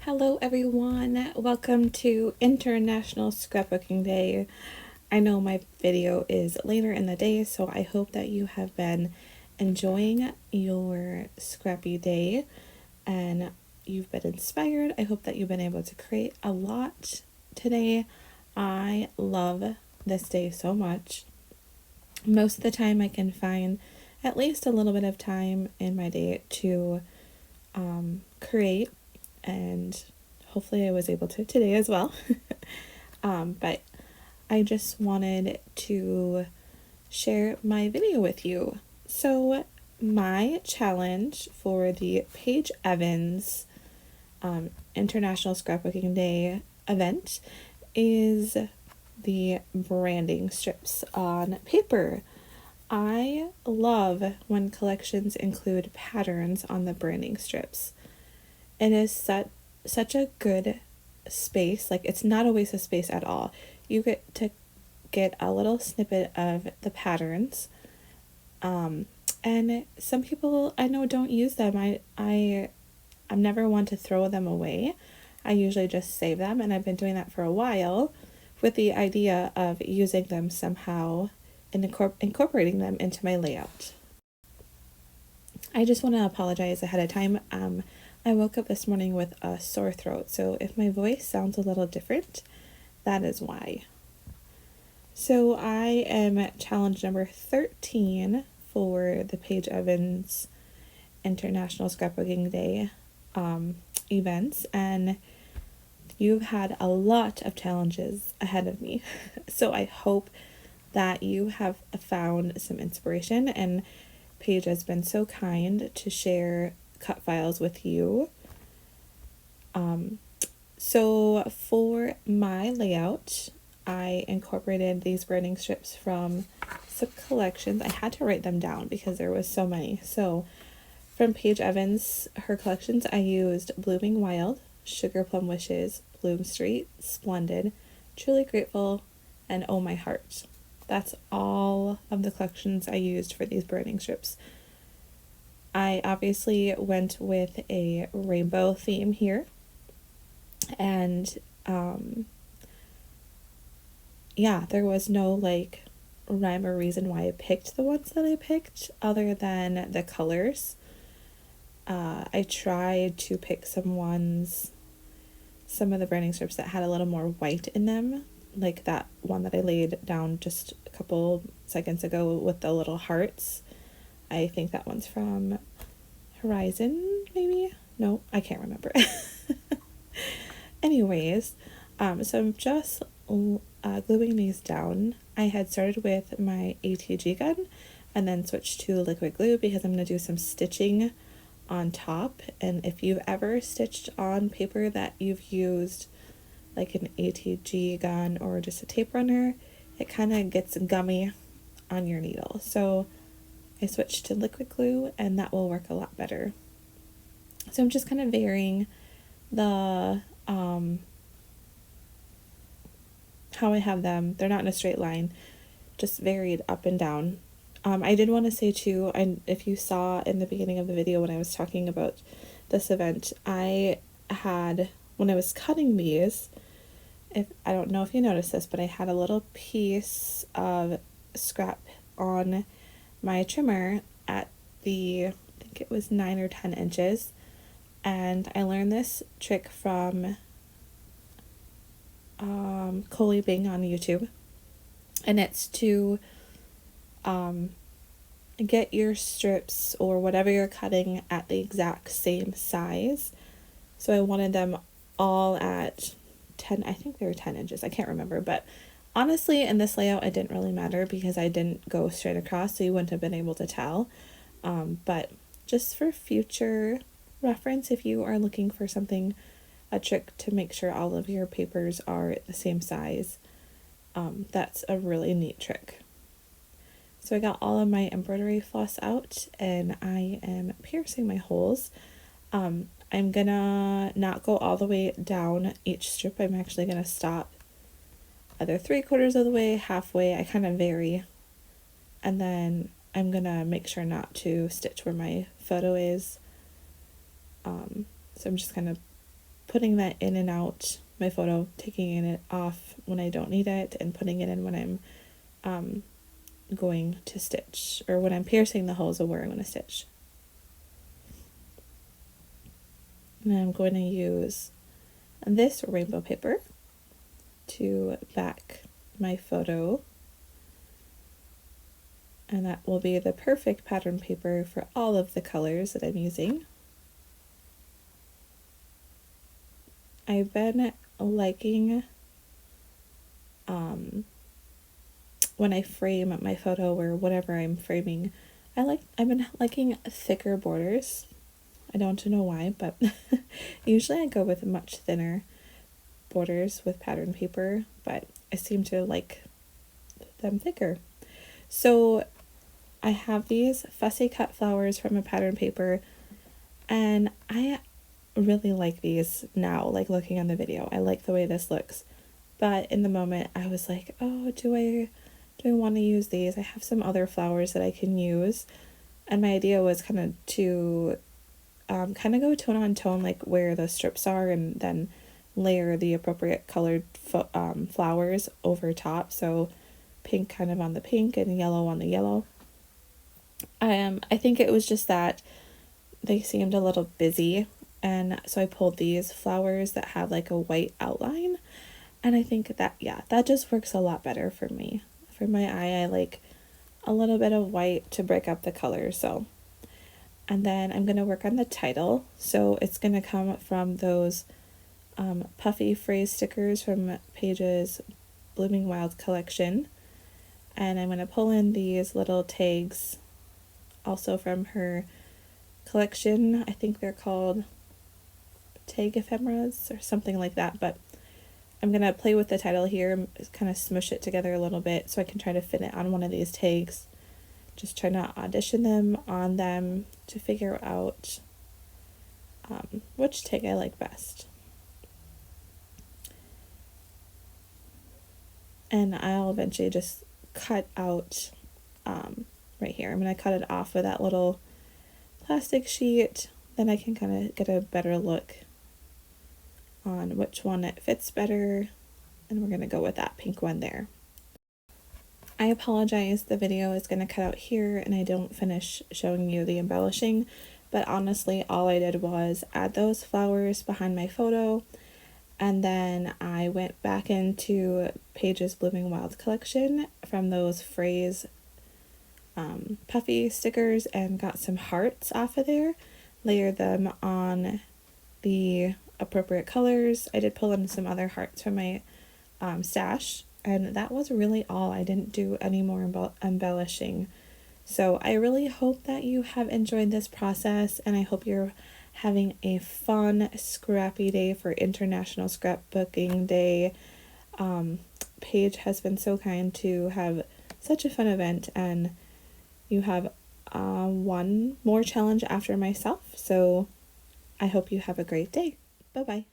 Hello everyone, welcome to International Scrapbooking Day. I know my video is later in the day, so I hope that you have been enjoying your scrappy day and you've been inspired. I hope that you've been able to create a lot today. I love this day so much. Most of the time I can find at least a little bit of time in my day to create, and hopefully I was able to today as well. But I just wanted to share my video with you. So my challenge for the Paige Evans International Scrapbooking Day event is the branding strips on paper. I love when collections include patterns on the branding strips. It is such a good space. Like, it's not a waste of space at all. You get to get a little snippet of the patterns. And some people I know don't use them. I'm never one to throw them away. I usually just save them, and I've been doing that for a while with the idea of using them somehow and incorporating them into my layout. I just want to apologize ahead of time. I woke up this morning with a sore throat, so if my voice sounds a little different, that is why. So I am challenge number 13 for the Paige Evans International Scrapbooking Day events, and you've had a lot of challenges ahead of me. So I hope that you have found some inspiration, and Paige has been so kind to share cut files with you. So for my layout, I incorporated these branding strips from some collections. I had to write them down because there was so many. So from Paige Evans, her collections, I used Blooming Wild, Sugar Plum Wishes, Bloom Street, Splendid, Truly Grateful, and Oh My Heart. That's all of the collections I used for these branding strips. I obviously went with a rainbow theme here, and there was no like rhyme or reason why I picked the ones that I picked other than the colors. I tried to pick some of the branding strips that had a little more white in them, like that one that I laid down just a couple seconds ago with the little hearts. I think that one's from Horizon, maybe? No, I can't remember. Anyways, so I'm just gluing these down. I had started with my ATG gun and then switched to liquid glue because I'm going to do some stitching on top. And if you've ever stitched on paper that you've used like an ATG gun or just a tape runner, it kind of gets gummy on your needle. So I switched to liquid glue, and that will work a lot better. So I'm just kind of varying the how I have them. They're not in a straight line, just varied up and down. I did want to say too, and if you saw in the beginning of the video when I was talking about this event, I had, when I was cutting these, I don't know if you noticed this, but I had a little piece of scrap on my trimmer at I think it was 9 or 10 inches. And I learned this trick from Coley Bing on YouTube. And it's to get your strips or whatever you're cutting at the exact same size. So I wanted them all at 10, I think they were 10 inches. I can't remember, but honestly, in this layout, it didn't really matter because I didn't go straight across, so you wouldn't have been able to tell. But just for future reference, if you are looking for something, a trick to make sure all of your papers are the same size, that's a really neat trick. So I got all of my embroidery floss out, and I am piercing my holes. I'm gonna not go all the way down each strip. I'm actually gonna stop either 3/4 of the way, halfway. I kind of vary. And then I'm gonna make sure not to stitch where my photo is. So I'm just kind of putting that in and out my photo, taking it off when I don't need it and putting it in when I'm going to stitch, or when I'm piercing the holes of where I'm going to stitch. And I'm going to use this rainbow paper to back my photo, and that will be the perfect pattern paper for all of the colors that I'm using. I've been liking when I frame my photo or whatever I'm framing, I've been liking thicker borders. I don't know why, but usually I go with much thinner borders with pattern paper, but I seem to like them thicker. So I have these fussy cut flowers from a pattern paper, and I really like these now, like looking on the video. I like the way this looks, but in the moment I was like, oh, do I want to use these? I have some other flowers that I can use, and my idea was kind of to kind of go tone on tone, like where the strips are, and then layer the appropriate colored flowers over top. So pink kind of on the pink and yellow on the yellow. I think it was just that they seemed a little busy, and so I pulled these flowers that have like a white outline, and I think that, yeah, that just works a lot better for me. For my eye, I like a little bit of white to break up the color. So, and then I'm going to work on the title. So it's going to come from those puffy phrase stickers from Paige's Blooming Wild collection. And I'm going to pull in these little tags also from her collection. I think they're called tag ephemeras or something like that, but I'm going to play with the title here, kind of smush it together a little bit so I can try to fit it on one of these tags. Just try to audition them on them to figure out which tag I like best. And I'll eventually just cut out right here. I'm going to cut it off with that little plastic sheet. Then I can kind of get a better look on which one it fits better. And we're going to go with that pink one there. I apologize, the video is going to cut out here and I don't finish showing you the embellishing, but honestly all I did was add those flowers behind my photo, and then I went back into Paige's Blooming Wild collection from those phrase puffy stickers and got some hearts off of there, layered them on the appropriate colors. I did pull in some other hearts from my stash, and that was really all. I didn't do any more embellishing. So I really hope that you have enjoyed this process, and I hope you're having a fun, scrappy day for International Scrapbooking Day. Paige has been so kind to have such a fun event, and you have one more challenge after myself. So I hope you have a great day. Bye-bye.